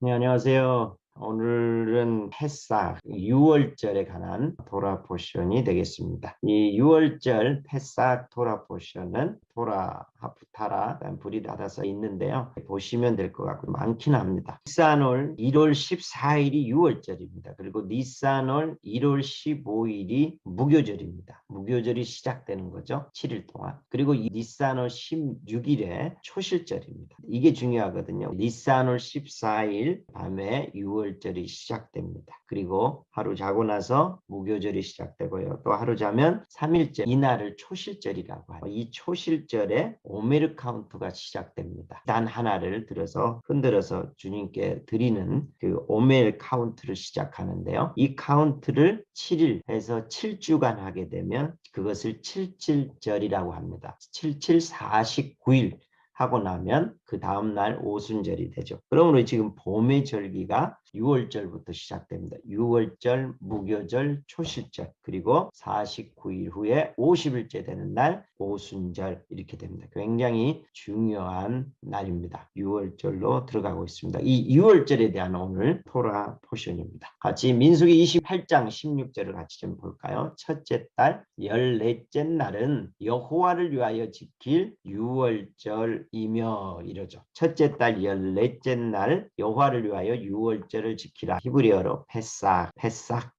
네, 안녕하세요. 오늘은 패사 6월절에 관한 토라 포션이 되겠습니다. 이 6월절 패사 토라 포션은 토라, 하프타라, 브리다다 써 있는데요. 보시면 될 것 같고 많긴 합니다. 니산월 1월 14일이 6월절입니다. 그리고 니산월 1월 15일이 무교절입니다. 무교절이 시작되는 거죠. 7일 동안. 그리고 이 니산월 16일에 초실절입니다. 이게 중요하거든요. 니산월 14일 밤에 6월절이 시작됩니다. 그리고 하루 자고 나서 무교절이 시작되고요. 또 하루 자면 3일째, 이날을 초실절이라고 하죠. 이 초실절에 오메르 카운트가 시작됩니다. 단 하나를 들어서 흔들어서 주님께 드리는 그 오메르 카운트를 시작하는데요. 이 카운트를 7일 해서 7주간 하게 되면 그것을 칠칠절이라고 합니다. 77, 49일 하고 나면 그 다음날 오순절이 되죠. 그러므로 지금 봄의 절기가 6월절부터 시작됩니다. 6월절, 무교절, 초실절, 그리고 49일 후에 50일째 되는 날 오순절 이렇게 됩니다. 굉장히 중요한 날입니다. 6월절로 들어가고 있습니다. 이 6월절에 대한 오늘 토라 포션입니다. 같이 민수기 28장 16절을 같이 좀 볼까요? 첫째 달 14째 날은 여호와를 위하여 지킬 6월절이며 이러죠. 첫째 달 14째 날 여호와를 위하여 6월절을 지키라. 히브리어로 패삭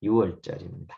6월절입니다.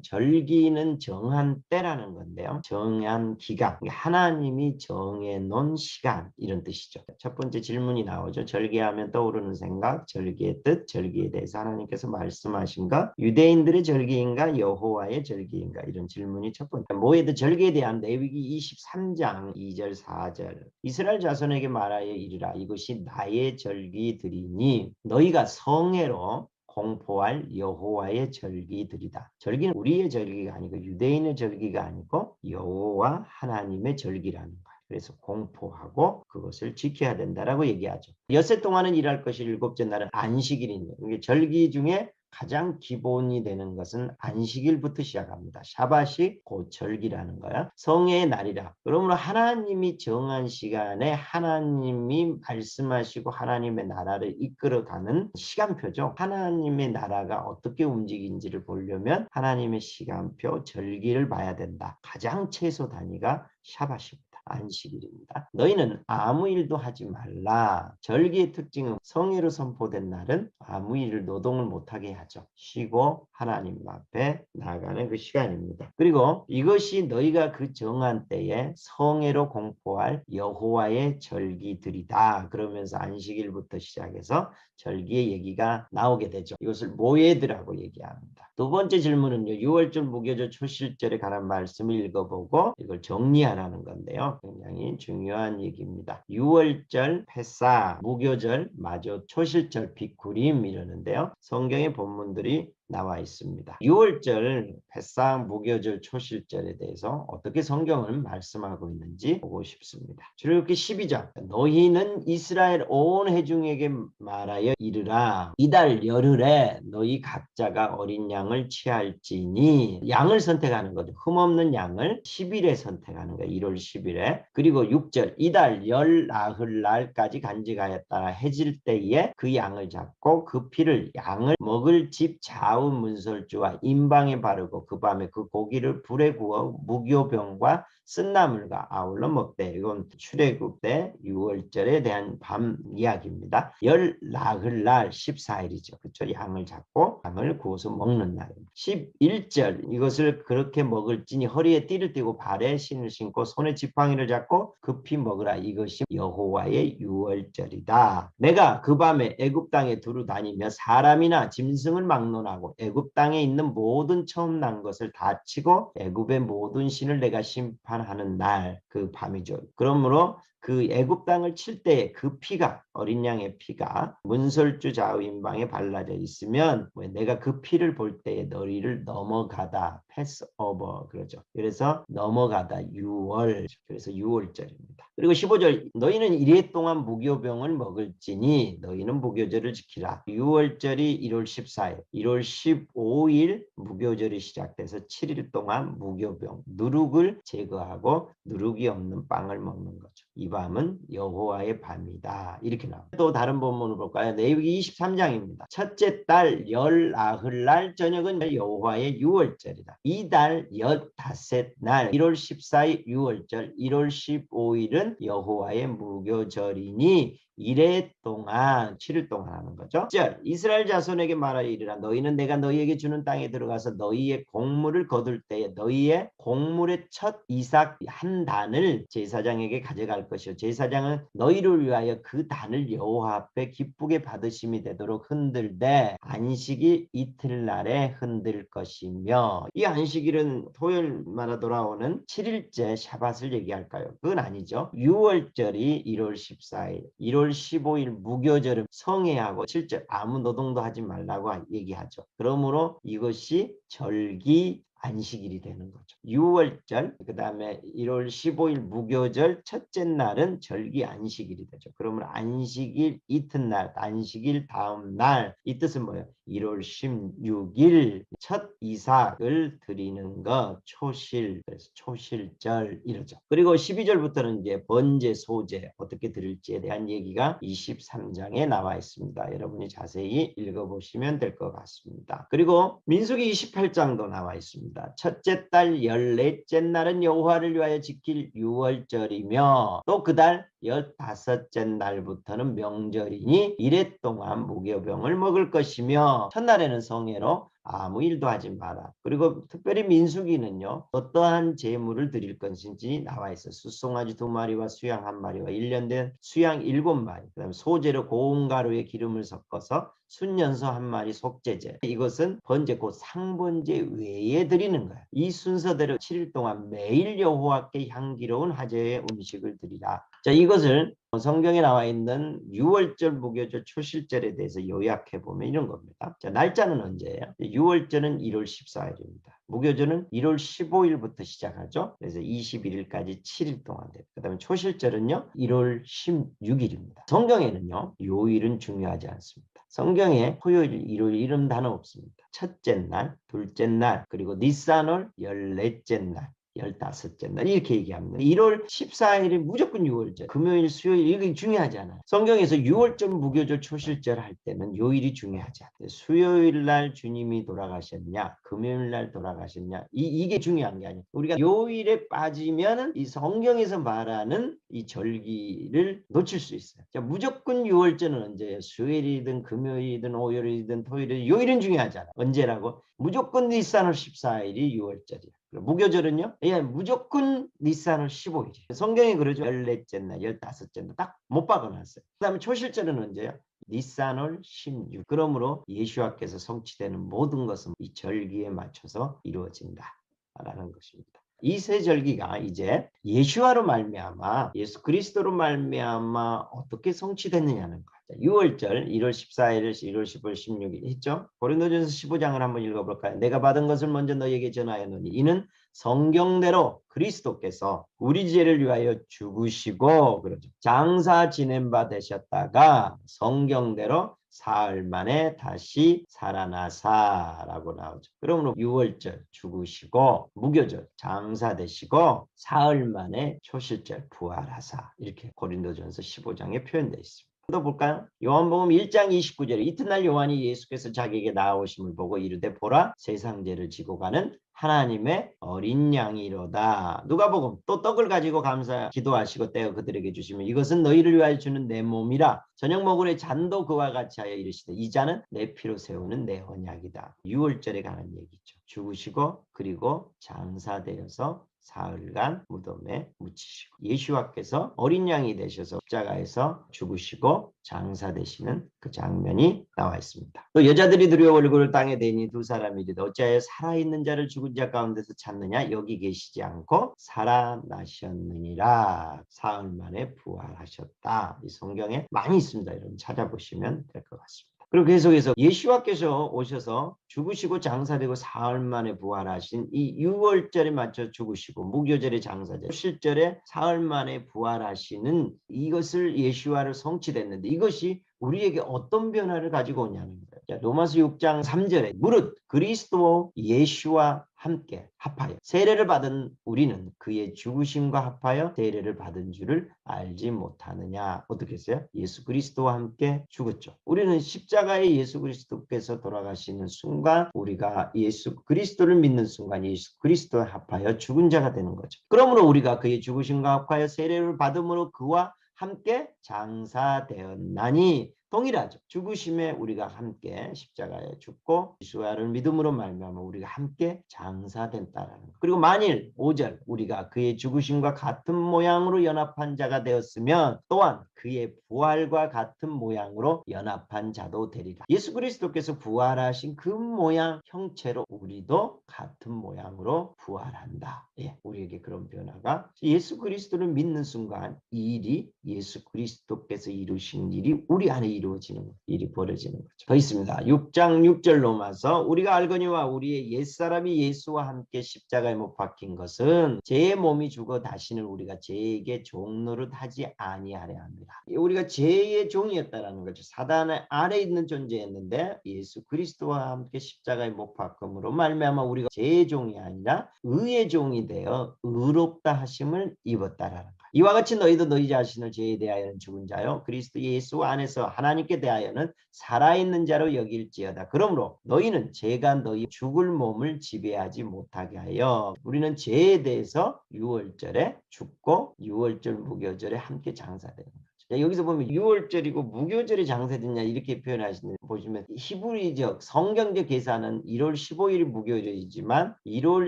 절기는 정한 때라는 건데요. 정한 기간, 하나님이 정해놓은 시간 이런 뜻이죠. 첫 번째 질문이 나오죠. 절기하면 떠오르는 생각, 절기의 뜻, 절기에 대해서 하나님께서 말씀하신 것, 유대인들의 절기인가 여호와의 절기인가 이런 질문이 첫 번째. 모에드 절기에 대한 레위기 23장 2절 4절 이스라엘 자손에게 말하여 이르라. 이것이 나의 절기들이니 너희가 성회로 공포할 여호와의 절기들이다. 절기는 우리의 절기가 아니고 유대인의 절기가 아니고 여호와 하나님의 절기라는 거예요. 그래서 공포하고 그것을 지켜야 된다라고 얘기하죠. 엿새 동안은 일할 것이 일곱째 날은 안식일입니다. 절기 중에 가장 기본이 되는 것은 안식일부터 시작합니다. 샤밧이 곧 절기라는 거야. 성회의 날이라. 그러므로 하나님이 정한 시간에 하나님이 말씀하시고 하나님의 나라를 이끌어가는 시간표죠. 하나님의 나라가 어떻게 움직인지를 보려면 하나님의 시간표, 절기를 봐야 된다. 가장 최소 단위가 샤밧입니다. 안식일입니다. 너희는 아무 일도 하지 말라. 절기의 특징은 성회로 선포된 날은 아무 일을 노동을 못하게 하죠. 쉬고 하나님 앞에 나아가는 그 시간입니다. 그리고 이것이 너희가 그 정한 때에 성회로 공포할 여호와의 절기들이다. 그러면서 안식일부터 시작해서 절기의 얘기가 나오게 되죠. 이것을 모예드라고 얘기합니다. 두 번째 질문은요. 6월절, 무교절, 초실절에 관한 말씀을 읽어보고 이걸 정리하라는 건데요. 굉장히 중요한 얘기입니다. 6월절, 패사, 무교절, 마저 초실절, 비쿠림 이러는데요. 성경의 본문들이 나와 있습니다. 6월절, 패상, 무교절, 초실절에 대해서 어떻게 성경을 말씀하고 있는지 보고 싶습니다. 출애굽기 12장 너희는 이스라엘 온 회중에게 말하여 이르라. 이달 열흘에 너희 각자가 어린 양을 취할지니 양을 선택하는 거죠. 흠없는 양을 10일에 선택하는 거예요. 1월 10일에. 그리고 6절 이달 열 나흘 날까지 간직하였다가 해질 때에 그 양을 잡고 그 피를 양을 먹을 집 좌우 문설주와 임방에 바르고 그 밤에 그 고기를 불에 구워 무교병과 쓴나물과 아울러 먹되 이건 출애굽 때 6월절에 대한 밤 이야기입니다. 열 나흘 날 14일이죠. 그렇죠? 양을 잡고 양을 구워서 먹는 날입니다. 11절 이것을 그렇게 먹을지니 허리에 띠를 띠고 발에 신을 신고 손에 지팡이를 잡고 급히 먹으라. 이것이 여호와의 6월절이다. 내가 그 밤에 애굽 땅에 두루 다니며 사람이나 짐승을 막론하고 애굽 땅에 있는 모든 처음 난 것을 다 치고 애굽의 모든 신을 내가 심판하는 날 그 밤이죠. 그러므로 그 애굽 땅을 칠 때에 그 피가 어린 양의 피가 문설주 좌우 임방에 발라져 있으면 내가 그 피를 볼 때에 너희를 넘어가다 패스 오버 그러죠. 그래서 넘어가다 6월 그래서 6월절입니다. 그리고 15절 너희는 이래 동안 무교병을 먹을지니 너희는 무교절을 지키라. 6월절이 1월 14일, 1월 15일 무교절이 시작돼서 7일 동안 무교병, 누룩을 제거하고 누룩이 없는 빵을 먹는 거죠. 이 밤은 여호와의 밤이다. 이렇게 나옵니다. 또 다른 본문을 볼까요? 레위기 23장입니다. 첫째 달 열 나흘날 저녁은 여호와의 6월절이다. 이 달 15날 1월 14일 6월절 1월 15일은 여호와의 무교절이니 이래 동안 7일 동안 하는 거죠. 10절 이스라엘 자손에게 말하여 이르라 너희는 내가 너희에게 주는 땅에 들어가서 너희의 곡물을 거둘 때에 너희의 곡물의 첫 이삭 한 단을 제사장에게 가져갈 것이요 제사장은 너희를 위하여 그 단을 여호와 앞에 기쁘게 받으심이 되도록 흔들되 안식일 이틀날에 흔들 것이며 이 안식일은 토요일마다 돌아오는 7일째 샤밧을 얘기할까요? 그건 아니죠. 6월절이 1월 14일 1월 15일 무교절은 성회하고 실제 아무 노동도 하지 말라고 얘기하죠. 그러므로 이것이 절기 안식일이 되는 거죠. 6월절, 그 다음에 1월 15일 무교절 첫째 날은 절기 안식일이 되죠. 그러면 안식일 이튿날, 안식일 다음 날, 이 뜻은 뭐예요? 1월 16일 첫 이삭을 드리는 것, 초실, 그래서 초실절 이러죠. 그리고 12절부터는 이제 번제, 소제 어떻게 드릴지에 대한 얘기가 23장에 나와 있습니다. 여러분이 자세히 읽어보시면 될 것 같습니다. 그리고 민수기 28장도 나와 있습니다. 첫째 달 14째 날은 여호와를 위하여 지킬 6월절이며 또 그 달 15째 날부터는 명절이니 이래 동안 무교병을 먹을 것이며 첫날에는 성회로 아무 일도 하지 마라. 그리고 특별히 민수기는요. 어떠한 제물을 드릴 것인지 나와 있어요. 숫송아지 2마리와 수양 1마리와 1년 된 수양 7마리 그다음에 소재로 고운 가루에 기름을 섞어서 순년소 1마리 속죄제 이것은 번제 곧 상번제 외에 드리는 거예요. 이 순서대로 7일 동안 매일 여호와께 향기로운 화제의 음식을 드리라. 자 이것을 성경에 나와 있는 6월절 무교절 초실절에 대해서 요약해 보면 이런 겁니다. 자 날짜는 언제예요? 6월절은 1월 14일입니다. 무교절은 1월 15일부터 시작하죠. 그래서 21일까지 7일 동안 돼요. 그 다음에 초실절은요 1월 16일입니다. 성경에는요 요일은 중요하지 않습니다. 성경에 토요일, 일요일 이런 단어 없습니다. 첫째 날, 둘째 날, 그리고 니산월 14째 날. 15째 날 이렇게 얘기합니다. 1월 14일이 무조건 6월절 금요일 수요일 이게 중요하지 않아요. 성경에서 6월절 무교절 초실절 할 때는 요일이 중요하지 않아요. 수요일 날 주님이 돌아가셨냐 금요일 날 돌아가셨냐 이게 중요한 게 아니에요. 우리가 요일에 빠지면 이 성경에서 말하는 이 절기를 놓칠 수 있어요. 자, 무조건 6월절은 언제예요? 수요일이든 금요일이든 월요일이든 토요일이든 요일은 중요하지 않아요. 언제라고? 무조건 니산월 14일이 6월절이에요. 무교절은요? 예, 무조건 니산월 15일이에요. 성경이 그러죠. 14째 날, 15째 날 딱 못 박아놨어요. 그 다음에 초실절은 언제요? 니산월 16. 그러므로 예수와께서 성취되는 모든 것은 이 절기에 맞춰서 이루어진다라는 것입니다. 이 세 절기가 이제 예수와로 말미암아 예수 그리스도로 말미암아 어떻게 성취됐느냐는 거예요. 6월절 1월 14일, 1월 15일, 16일 했죠. 고린도전서 15장을 한번 읽어볼까요? 내가 받은 것을 먼저 너희에게 전하였노니 이는 성경대로 그리스도께서 우리 죄를 위하여 죽으시고 그러죠. 장사 지낸 바 되셨다가 성경대로 사흘 만에 다시 살아나사라고 나오죠. 그러므로 6월절 죽으시고 무교절 장사되시고 사흘 만에 초실절 부활하사 이렇게 고린도전서 15장에 표현되어 있습니다. 또 볼까요? 요한복음 1장 29절에 이튿날 요한이 예수께서 자기에게 나아오심을 보고 이르되 보라 세상 죄를 지고 가는 하나님의 어린 양이로다. 누가복음 또 떡을 가지고 감사 기도하시고 떼어 그들에게 주시면 이것은 너희를 위하여 주는 내 몸이라. 저녁 먹으래 잔도 그와 같이 하여 이르시되 이 잔은 내 피로 세우는 내 언약이다. 6월절에 관한 얘기죠. 죽으시고 그리고 장사되어서 사흘간 무덤에 묻히시고 예수와께서 어린 양이 되셔서 십자가에서 죽으시고 장사되시는 그 장면이 나와 있습니다. 또 여자들이 두려워 얼굴을 땅에 대니 두 사람이 이르되 어찌하여 살아있는 자를 죽은 자 가운데서 찾느냐 여기 계시지 않고 살아나셨느니라. 사흘 만에 부활하셨다. 이 성경에 많이 있습니다. 여러분 찾아보시면 될 것 같습니다. 그리고 계속해서 예수와께서 오셔서 죽으시고 장사되고 사흘 만에 부활하신 이 유월절에 맞춰 죽으시고 무교절에 장사절, 실절에 사흘 만에 부활하시는 이것을 예수와를 성취됐는데 이것이 우리에게 어떤 변화를 가지고 오냐는 거예요. 자, 로마서 6장 3절에 무릇 그리스도 예수와 함께 합하여 세례를 받은 우리는 그의 죽으심과 합하여 세례를 받은 줄을 알지 못하느냐. 어떻게 했어요? 예수 그리스도와 함께 죽었죠. 우리는 십자가에 예수 그리스도께서 돌아가시는 순간 우리가 예수 그리스도를 믿는 순간 예수 그리스도와 합하여 죽은 자가 되는 거죠. 그러므로 우리가 그의 죽으심과 합하여 세례를 받음으로 그와 함께 장사되었나니 동일하죠. 죽으심에 우리가 함께 십자가에 죽고 예수와를 믿음으로 말미암아 우리가 함께 장사된다라는 것. 그리고 만일 5절 우리가 그의 죽으심과 같은 모양으로 연합한 자가 되었으면 또한 그의 부활과 같은 모양으로 연합한 자도 되리라. 예수 그리스도께서 부활하신 그 모양 형체로 우리도 같은 모양으로 부활한다. 예, 우리에게 그런 변화가 예수 그리스도를 믿는 순간 이 일이 예수 그리스도께서 이루신 일이 우리 안에 이루어지는 일이 벌어지는 거죠. 더 있습니다. 6장 6절 로마서 우리가 알거니와 우리의 옛사람이 예수와 함께 십자가에 못 박힌 것은 죄의 몸이 죽어 다시는 우리가 죄에게 종노릇하지 아니하려 합니다. 우리가 죄의 종이었다라는 거죠. 사단 아래 있는 존재였는데 예수 그리스도와 함께 십자가에 못 박음으로 말미암아 우리가 죄의 종이 아니라 의의 종이 되어 의롭다 하심을 입었다라는 거예요. 이와 같이 너희도 너희 자신을 죄에 대하여는 죽은 자요 그리스도 예수 안에서 하나님께 대하여는 살아있는 자로 여길지어다. 그러므로 너희는 죄가 너희 죽을 몸을 지배하지 못하게 하여 우리는 죄에 대해서 유월절에 죽고 유월절 무교절에 함께 장사되는 거예요. 여기서 보면 유월절이고 무교절이 장사됐냐 이렇게 표현하시는 보시면 히브리적 성경적 계산은 1월 15일이 무교절이지만 1월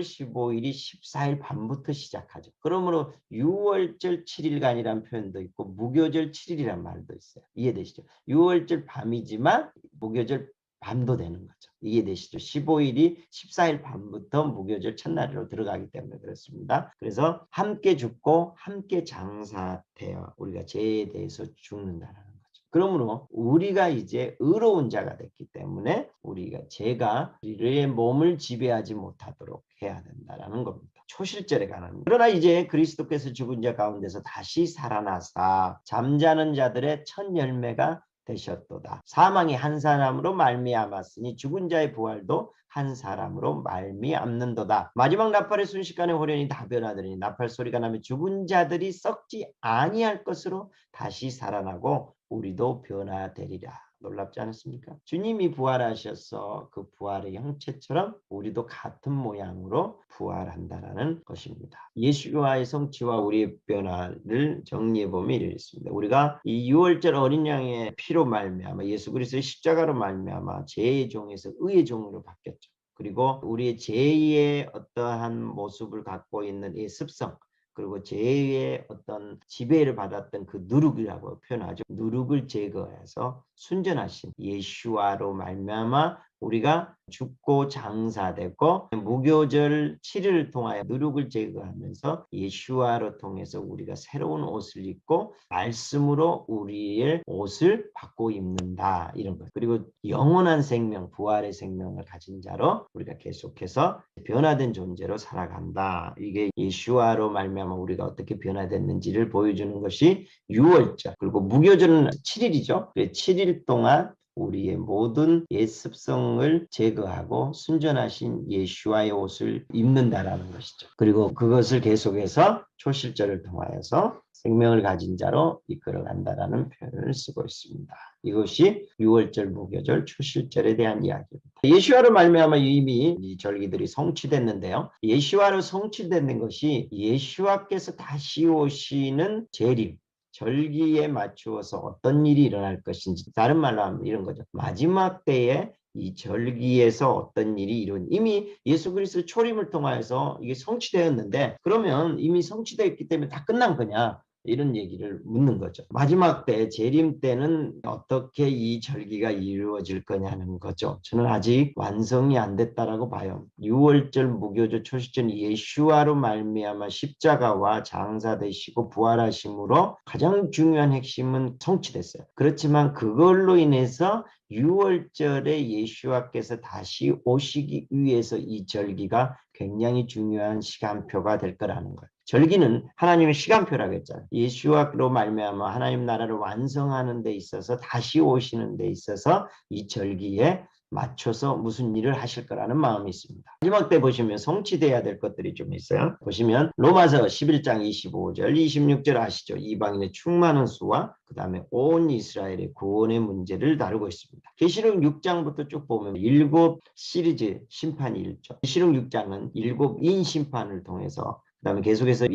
15일이 14일 밤부터 시작하죠. 그러므로 유월절 7일간이라는 표현도 있고 무교절 7일이라는 말도 있어요. 이해되시죠? 유월절 밤이지만 무교절 밤도 되는 거죠. 이해되시죠? 15일이 14일 밤부터 무교절 첫날로 들어가기 때문에 그렇습니다. 그래서 함께 죽고 함께 장사되어 우리가 죄에 대해서 죽는다는 거죠. 그러므로 우리가 이제 의로운 자가 됐기 때문에 우리가 죄가 우리의 몸을 지배하지 못하도록 해야 된다는 겁니다. 초실절에 관한. 그러나 이제 그리스도께서 죽은 자 가운데서 다시 살아나사 잠자는 자들의 첫 열매가 되셨도다. 사망이 한 사람으로 말미암았으니 죽은 자의 부활도 한 사람으로 말미암는도다. 마지막 나팔의 순식간에 호련히 다 변하더니 나팔 소리가 나면 죽은 자들이 썩지 아니할 것으로 다시 살아나고 우리도 변화되리라. 놀랍지 않습니까? 주님이 부활하셔서 그 부활의 형체처럼 우리도 같은 모양으로 부활한다라는 것입니다. 예수와의 성취와 우리의 변화를 정리해보면 이렇습니다. 우리가 이 유월절 어린 양의 피로 말미암아 예수 그리스도의 십자가로 말미암아 죄의 종에서 의의 종으로 바뀌었죠. 그리고 우리의 죄의 어떠한 모습을 갖고 있는 이 습성 그리고 죄의 어떤 지배를 받았던 그 누룩이라고 표현하죠. 누룩을 제거해서 순전하신 예수와로 말미암아 우리가 죽고 장사되고 무교절 7일을 통하여 누룩을 제거하면서 예수와로 통해서 우리가 새로운 옷을 입고 말씀으로 우리의 옷을 바꿔 입는다. 이런 것. 그리고 영원한 생명, 부활의 생명을 가진 자로 우리가 계속해서 변화된 존재로 살아간다. 이게 예수와로 말미암아 우리가 어떻게 변화됐는지를 보여주는 것이 유월절. 그리고 무교절은 7일이죠. 7일 동안 우리의 모든 옛 습성을 제거하고 순전하신 예수와의 옷을 입는다라는 것이죠. 그리고 그것을 계속해서 초실절을 통하여서 생명을 가진 자로 이끌어간다라는 표현을 쓰고 있습니다. 이것이 유월절, 무교절, 초실절에 대한 이야기입니다. 예수와로 말미암아 이미 이 절기들이 성취됐는데요. 예수와로 성취되는 것이 예수와께서 다시 오시는 재림, 절기에 맞추어서 어떤 일이 일어날 것인지 다른 말로 하면 이런 거죠. 마지막 때에 이 절기에서 어떤 일이 이미 예수 그리스도 초림을 통하여서 이게 성취되었는데 그러면 이미 성취되었기 때문에 다 끝난 거냐? 이런 얘기를 묻는 거죠. 마지막 때 재림 때는 어떻게 이 절기가 이루어질 거냐는 거죠. 저는 아직 완성이 안 됐다라고 봐요. 유월절, 무교절, 초시절 예수와로 말미암아 십자가와 장사되시고 부활하심으로 가장 중요한 핵심은 성취됐어요. 그렇지만 그걸로 인해서 유월절에 예수와께서 다시 오시기 위해서 이 절기가 굉장히 중요한 시간표가 될 거라는 거예요. 절기는 하나님의 시간표라고 했잖아요. 예수와로 말미암아 하나님 나라를 완성하는 데 있어서 다시 오시는 데 있어서 이 절기에 맞춰서 무슨 일을 하실 거라는 마음이 있습니다. 마지막 때 보시면 성취돼야 될 것들이 좀 있어요. 보시면 로마서 11장 25절, 26절 아시죠? 이방인의 충만한 수와 그 다음에 온 이스라엘의 구원의 문제를 다루고 있습니다. 계시록 6장부터 쭉 보면 7시리즈 심판이 있죠. 계시록 6장은 7인 심판을 통해서 그 다음에 계속해서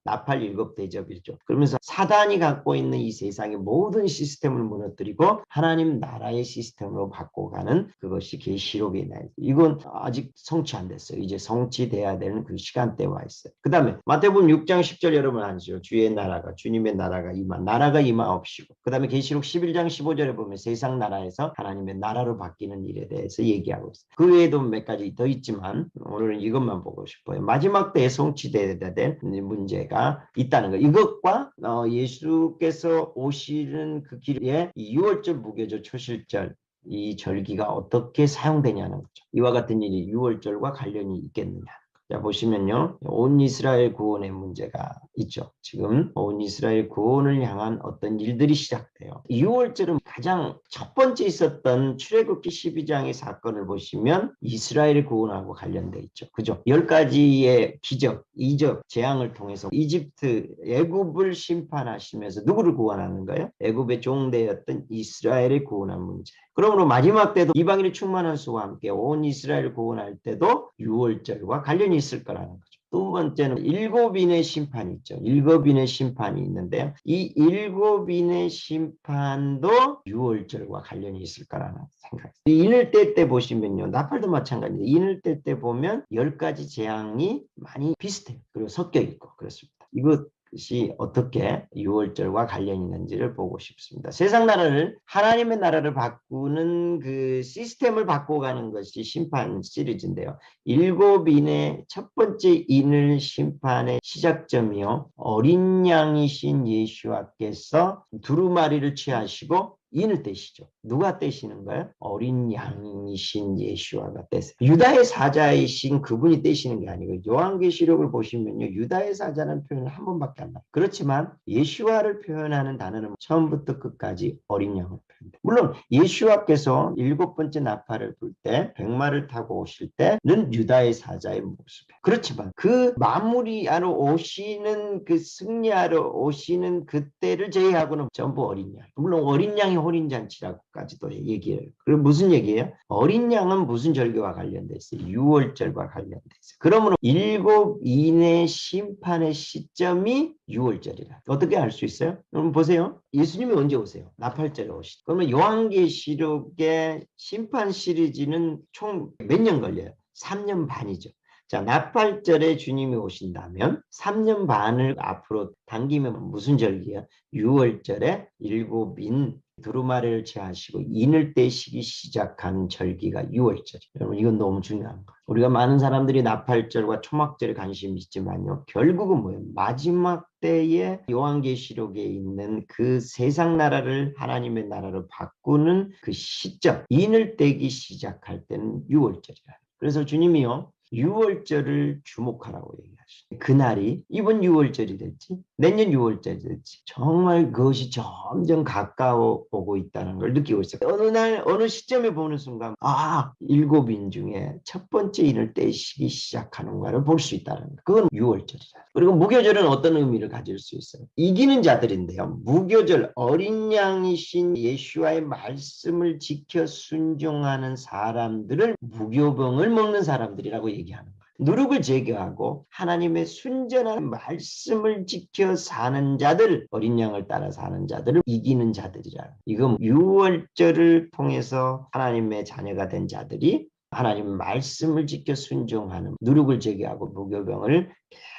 나팔 7대접이죠. 그러면서 사단이 갖고 있는 이 세상의 모든 시스템을 무너뜨리고 하나님 나라의 시스템으로 바꿔가는 그것이 계시록에 나와 있어요. 이건 아직 성취 안 됐어요. 이제 성취돼야 되는 그 시간대에 와 있어요. 그 다음에 마태복음 6장 10절 여러분 아시죠? 주의 나라가 주님의 나라가 임하옵시고 그 다음에 계시록 11장 15절에 보면 세상 나라에서 하나님의 나라로 바뀌는 일에 대해서 얘기하고 있어요. 그 외에도 몇 가지 더 있지만 오늘은 이것만 보고 싶어요. 마지막 때에 성취돼야 될 문제가 있다는 거예요. 이것과 예수께서 오시는 그 길에 6월절, 무교절, 초실절 이 절기가 어떻게 사용되냐는 거죠. 이와 같은 일이 6월절과 관련이 있겠느냐. 자, 보시면요. 온 이스라엘 구원의 문제가 있죠. 지금 온 이스라엘 구원을 향한 어떤 일들이 시작돼요. 6월절은 가장 첫 번째 있었던 출애굽기 12장의 사건을 보시면 이스라엘 구원하고 관련돼 있죠. 그죠? 10가지의 기적, 이적, 재앙을 통해서 애굽을 심판하시면서 누구를 구원하는 거예요? 애굽의 종되었던 이스라엘을 구원한 문제. 그러므로 마지막 때도 이방인의 충만한 수와 함께 온 이스라엘을 구원할 때도 6월절과 관련이 있을 거라는 거죠. 두 번째는 7인의 심판이 있죠. 7인의 심판이 있는데요. 이 7인의 심판도 6월절과 관련이 있을 거라는 생각이 있어요. 인을 때 보시면요. 나팔도 마찬가지인데 인을 때 보면 10가지 재앙이 많이 비슷해요. 그리고 섞여 있고 그렇습니다. 이것이 어떻게 6월절과 관련이 있는지를 보고 싶습니다. 세상 나라를 하나님의 나라를 바꾸는 그 시스템을 바꿔가는 것이 심판 시리즈인데요. 7인의 첫 번째 인을 심판의 시작점이요. 어린 양이신 예수와께서 두루마리를 취하시고 인을 떼시죠. 누가 떼시는 거예요? 어린 양이신 예수와가 떼세요. 유다의 사자이신 그분이 떼시는 게 아니고 요한계시록을 보시면요. 유다의 사자는 표현을 한 번밖에 안 나와요. 그렇지만 예수와를 표현하는 단어는 처음부터 끝까지 어린 양을 표현해요. 물론 예수와께서 7번째 나팔을 불 때 백마를 타고 오실 때는 유다의 사자의 모습이에요. 그렇지만 그 마무리하러 오시는 그 승리하러 오시는 그때를 제외하고는 전부 어린 양. 물론 어린 양이 혼인잔치라고까지도 얘기해요. 그럼 무슨 얘기예요? 어린 양은 무슨 절기와 관련돼 있어요? 6월절과 관련돼 있어요. 그러므로 7인의 심판의 시점이 6월절이라. 어떻게 알 수 있어요? 그럼 보세요. 예수님이 언제 오세요? 나팔절에 오시죠. 그러면 요한계시록의 심판 시리즈는 총 몇 년 걸려요? 3년 반이죠. 자, 나팔절에 주님이 오신다면 3년 반을 앞으로 당기면 무슨 절기야? 6월절에 7인 두루마리를 취하시고 인을 떼시기 시작한 절기가 6월절이에요. 여러분 이건 너무 중요한 거예요. 우리가 많은 사람들이 나팔절과 초막절에 관심이 있지만요. 결국은 뭐예요? 마지막 때에 요한계시록에 있는 그 세상 나라를 하나님의 나라로 바꾸는 그 시점, 인을 떼기 시작할 때는 6월절이라. 그래서 주님이요. 6월절을 주목하라고 얘기하시죠. 그날이 이번 6월절이 될지 내년 6월절이 될지 정말 그것이 점점 가까워 오고 있다는 걸 느끼고 있어요. 어느 날 어느 시점에 보는 순간 7인 중에 첫 번째 인을 떼시기 시작하는가를 볼 수 있다는 거. 그건 6월절이다. 그리고 무교절은 어떤 의미를 가질 수 있어요? 이기는 자들인데요. 무교절 어린 양이신 예수와의 말씀을 지켜 순종하는 사람들을 무교병을 먹는 사람들이라고 얘기하는 거예요. 누룩을 제거하고 하나님의 순전한 말씀을 지켜 사는 자들, 어린 양을 따라 사는 자들을 이기는 자들이라. 이건 6월절을 통해서 하나님의 자녀가 된 자들이 하나님 말씀을 지켜 순종하는 누룩을 제거하고 무교병을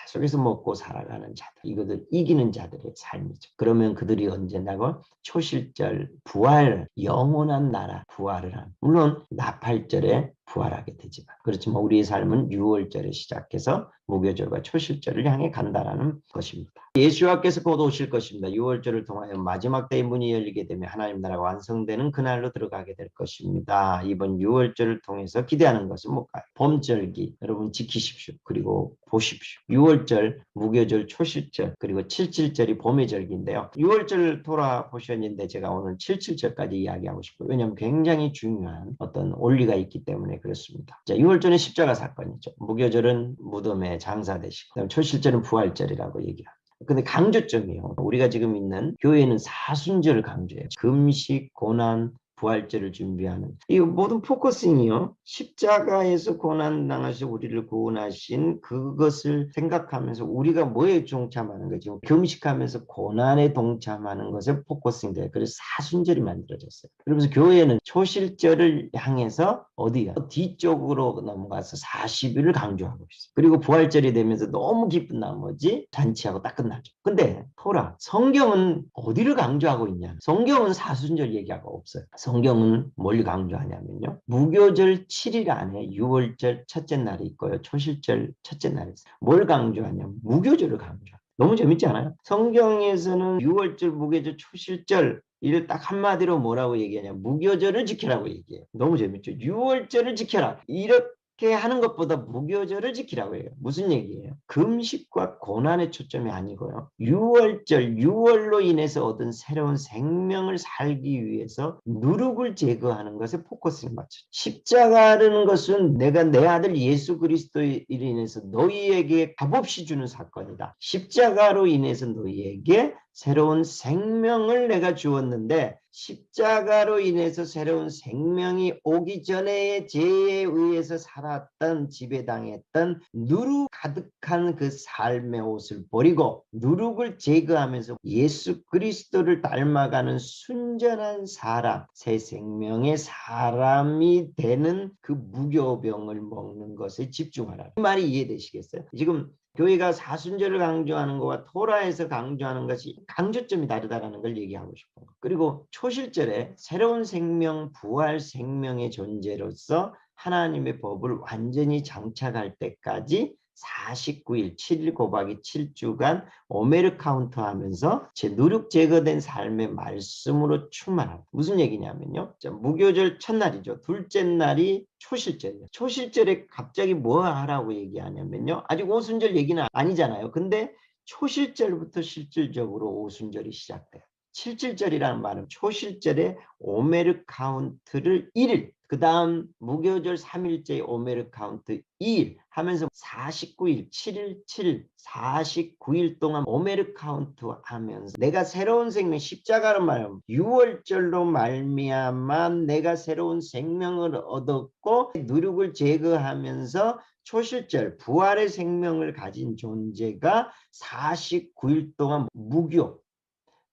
계속해서 먹고 살아가는 자들, 이것을 이기는 자들의 삶이죠. 그러면 그들이 언제나고 초실절 부활, 영원한 나라 부활을 한, 물론 나팔절에 부활하게 되지만, 그렇지만 우리의 삶은 유월절에 시작해서 무교절과 초실절을 향해 간다라는 것입니다. 예수와께서 곧 오실 것입니다. 유월절을 통하여 마지막 때의 문이 열리게 되며 하나님 나라가 완성되는 그날로 들어가게 될 것입니다. 이번 유월절을 통해서 기대하는 것은 뭘까요? 봄절기 여러분 지키십시오. 그리고 보십시오. 유월절, 무교절, 초실절, 그리고 칠칠절이 봄의 절기인데요. 유월절 돌아보셨는데 제가 오늘 칠칠절까지 이야기하고 싶어요. 왜냐하면 굉장히 중요한 어떤 원리가 있기 때문에 그렇습니다. 자, 유월절은 십자가 사건이죠. 무교절은 무덤에 장사되시고, 초실절은 부활절이라고 얘기합니다. 근데 강조점이요. 우리가 지금 있는 교회는 사순절을 강조해요. 금식, 고난, 부활절을 준비하는 이 모든 포커싱이요. 십자가에서 고난 당하셔 우리를 구원하신 그것을 생각하면서 우리가 뭐에 동참하는 거죠? 금식하면서 고난에 동참하는 것에 포커싱 돼요. 그래서 사순절이 만들어졌어요. 그러면서 교회는 초실절을 향해서 어디야? 뒤쪽으로 넘어가서 40일을 강조하고 있어요. 그리고 부활절이 되면서 너무 기쁜 나머지 잔치하고 딱 끝나죠. 근데 토라 성경은 어디를 강조하고 있냐? 성경은 사순절 얘기가 없어요. 성경은 뭘 강조하냐면요. 무교절 7일 안에 6월절 첫째 날이 있고요. 초실절 첫째 날이 있어요. 뭘 강조하냐면 무교절을 강조해요. 너무 재밌지 않아요? 성경에서는 6월절, 무교절, 초실절 이를 딱 한마디로 뭐라고 얘기하냐? 무교절을 지키라고 얘기해요. 너무 재밌죠? 6월절을 지켜라. 이렇게 하는 것보다 무교절을 지키라고 해요. 무슨 얘기예요? 금식과 고난의 초점이 아니고요. 6월절, 6월로 인해서 얻은 새로운 생명을 살기 위해서 누룩을 제거하는 것에 포커스를 맞춰. 십자가라는 것은 내가 내 아들 예수 그리스도로 인해서 너희에게 값없이 주는 사건이다. 십자가로 인해서 너희에게 새로운 생명을 내가 주었는데 십자가로 인해서 새로운 생명이 오기 전에 죄에 의해서 살았던 지배당했던 누룩 가득한 그 삶의 옷을 버리고 누룩을 제거하면서 예수 그리스도를 닮아가는 순전한 사람, 새 생명의 사람이 되는 그 무교병을 먹는 것에 집중하라. 이 말이 이해되시겠어요? 지금 교회가 사순절을 강조하는 것과 토라에서 강조하는 것이 강조점이 다르다는 걸 얘기하고 싶은 거. 그리고 초실절에 새로운 생명, 부활 생명의 존재로서 하나님의 법을 완전히 장착할 때까지 49일, 7일 곱하기 7주간 오메르 카운트 하면서 제 누룩 제거된 삶의 말씀으로 충만하다. 무슨 얘기냐면요. 자, 무교절 첫날이죠. 둘째 날이 초실절이에요. 초실절에 갑자기 뭐 하라고 얘기하냐면요. 아직 오순절 얘기는 아니잖아요. 근데 초실절부터 실질적으로 오순절이 시작돼요. 칠칠절이라는 말은 초실절에 오메르 카운트를 1일, 그 다음 무교절 3일째 오메르 카운트 2일 하면서 49일, 7일, 7일, 49일 동안 오메르 카운트 하면서 내가 새로운 생명, 십자가로 말하면 6월절로 말미암아 내가 새로운 생명을 얻었고 누룩을 제거하면서 초실절, 부활의 생명을 가진 존재가 49일 동안 무교,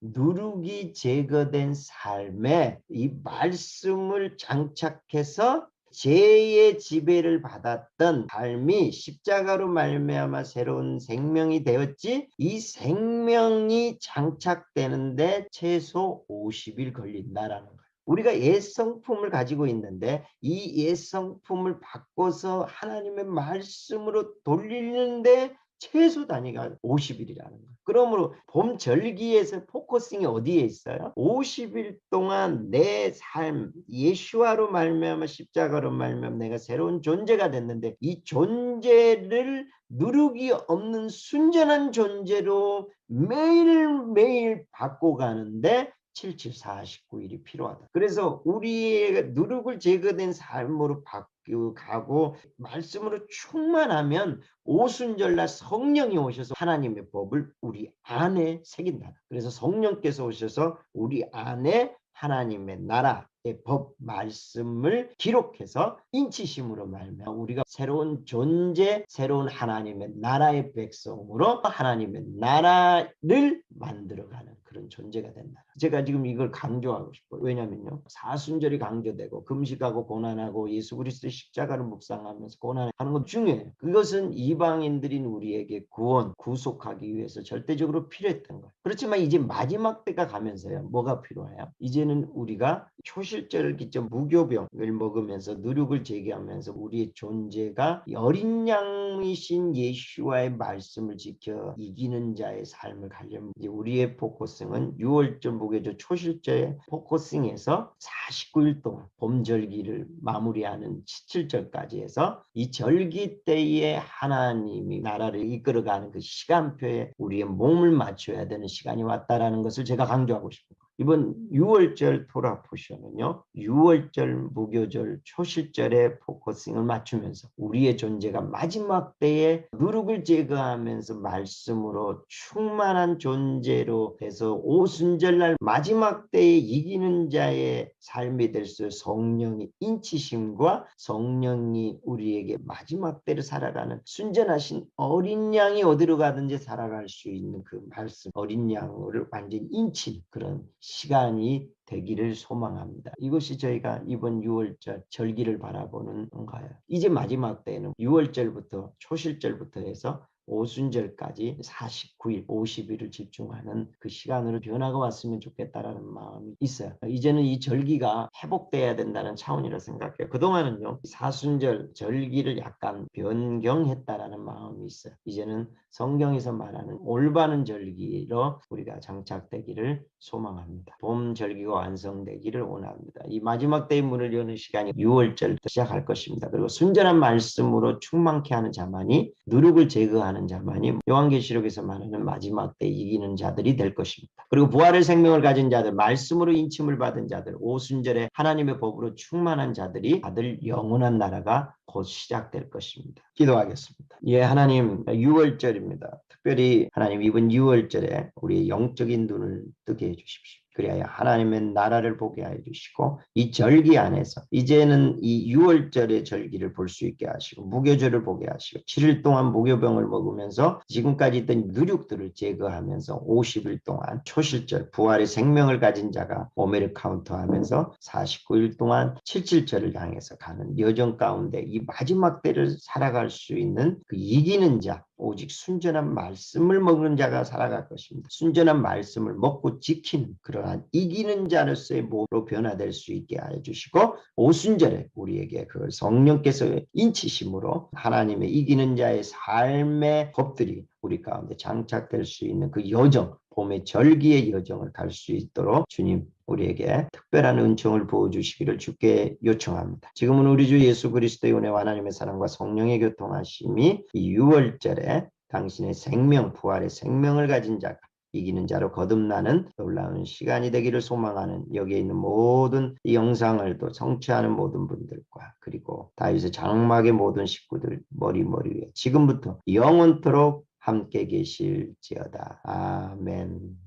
누룩이 제거된 삶에 이 말씀을 장착해서 죄의 지배를 받았던 삶이 십자가로 말미암아 새로운 생명이 되었지 이 생명이 장착되는데 최소 50일 걸린다라는 거예요. 우리가 옛 성품을 가지고 있는데 이 옛 성품을 바꿔서 하나님의 말씀으로 돌리는데 최소 단위가 50일이라는 거예요. 그러므로 봄 절기에서 포커싱이 어디에 있어요? 50일 동안 내 삶, 예수와로 말미암아 십자가로 말미암아 내가 새로운 존재가 됐는데 이 존재를 누룩이 없는 순전한 존재로 매일매일 바꿔가는데 49일이 필요하다. 그래서 우리의 누룩을 제거된 삶으로 바뀌고 말씀으로 충만하면 오순절날 성령이 오셔서 하나님의 법을 우리 안에 새긴다. 그래서 성령께서 오셔서 우리 안에 하나님의 나라의 법 말씀을 기록해서 인치심으로 말미암아 우리가 새로운 존재, 새로운 하나님의 나라의 백성으로 하나님의 나라를 만들어가는 그런 존재가 된다. 제가 지금 이걸 강조하고 싶어요. 왜냐면요. 사순절이 강조되고 금식하고 고난하고 예수 그리스도의 십자가를 묵상하면서 고난하는 건 중요해요. 그것은 이방인들인 우리에게 구원, 구속하기 위해서 절대적으로 필요했던 거예요. 그렇지만 이제 마지막 때가 가면서요. 뭐가 필요해요? 이제는 우리가 초실절을 기점 무교병을 먹으면서 누룩을 제기하면서 우리의 존재가 어린 양이신 예수와의 말씀을 지켜 이기는 자의 삶을 가려면 이제 우리의 포커싱은 6월절 무교절 초실절의 포커싱에서 49일 동안 봄절기를 마무리하는 17절까지 해서 이 절기 때에 하나님이 나라를 이끌어가는 그 시간표에 우리의 몸을 맞춰야 되는 시간이 왔다라는 것을 제가 강조하고 싶어요. 이번 6월절 토라 포션은요. 6월절 무교절 초실절에 포커싱을 맞추면서 우리의 존재가 마지막 때에 누룩을 제거하면서 말씀으로 충만한 존재로 돼서 오순절날 마지막 때에 이기는 자의 삶이 될 수 성령의 인치심과 성령이 우리에게 마지막 때를 살아가는 순전하신 어린 양이 어디로 가든지 살아갈 수 있는 그 말씀 어린 양을 완전히 인친 그런 시간이 되기를 소망합니다. 이것이 저희가 이번 6월절 절기를 바라보는 건가요? 이제 마지막 때는 6월절부터 초실절부터 해서 오순절까지 49일, 50일을 집중하는 그 시간으로 변화가 왔으면 좋겠다라는 마음이 있어요. 이제는 이 절기가 회복돼야 된다는 차원이라 생각해요. 그동안은요, 사순절 절기를 약간 변경했다라는 마음이 있어요. 이제는 성경에서 말하는 올바른 절기로 우리가 장착되기를 소망합니다. 봄 절기가 완성되기를 원합니다. 이 마지막 때의 문을 여는 시간이 6월절부터 시작할 것입니다. 그리고 순전한 말씀으로 충만케 하는 자만이 누룩을 제거하는 자만이 요한계시록에서 말하는 마지막 때 이기는 자들이 될 것입니다. 그리고 부활의 생명을 가진 자들, 말씀으로 인침을 받은 자들, 오순절에 하나님의 법으로 충만한 자들이 다들 영원한 나라가 곧 시작될 것입니다. 기도하겠습니다. 예, 하나님 6월절입니다. 특별히 하나님 이번 6월절에 우리의 영적인 눈을 뜨게 해주십시오. 그래야 하나님의 나라를 보게 해주시고 이 절기 안에서 이제는 이 6월절의 절기를 볼 수 있게 하시고 무교절을 보게 하시고 7일 동안 무교병을 먹으면서 지금까지 있던 누룩들을 제거하면서 50일 동안 초실절 부활의 생명을 가진 자가 오메르 카운트하면서 49일 동안 77절을 향해서 가는 여정 가운데 이 마지막 때를 살아갈 수 있는 그 이기는 자 오직 순전한 말씀을 먹는 자가 살아갈 것입니다. 순전한 말씀을 먹고 지키는 그러한 이기는 자로서의 몸으로 변화될 수 있게 해주시고 오순절에 우리에게 그 성령께서 인치심으로 하나님의 이기는 자의 삶의 법들이 우리 가운데 장착될 수 있는 그 여정 봄의 절기의 여정을 갈 수 있도록 주님 우리에게 특별한 은총을 부어주시기를 주께 요청합니다. 지금은 우리 주 예수 그리스도의 은혜와 하나님의 사랑과 성령의 교통하심이 이 6월절에 당신의 생명, 부활의 생명을 가진 자가 이기는 자로 거듭나는 놀라운 시간이 되기를 소망하는 여기에 있는 모든 이 영상을 또 성취하는 모든 분들과 그리고 다윗의 장막의 모든 식구들 머리 위에 지금부터 영원토록 함께 계실지어다. 아멘.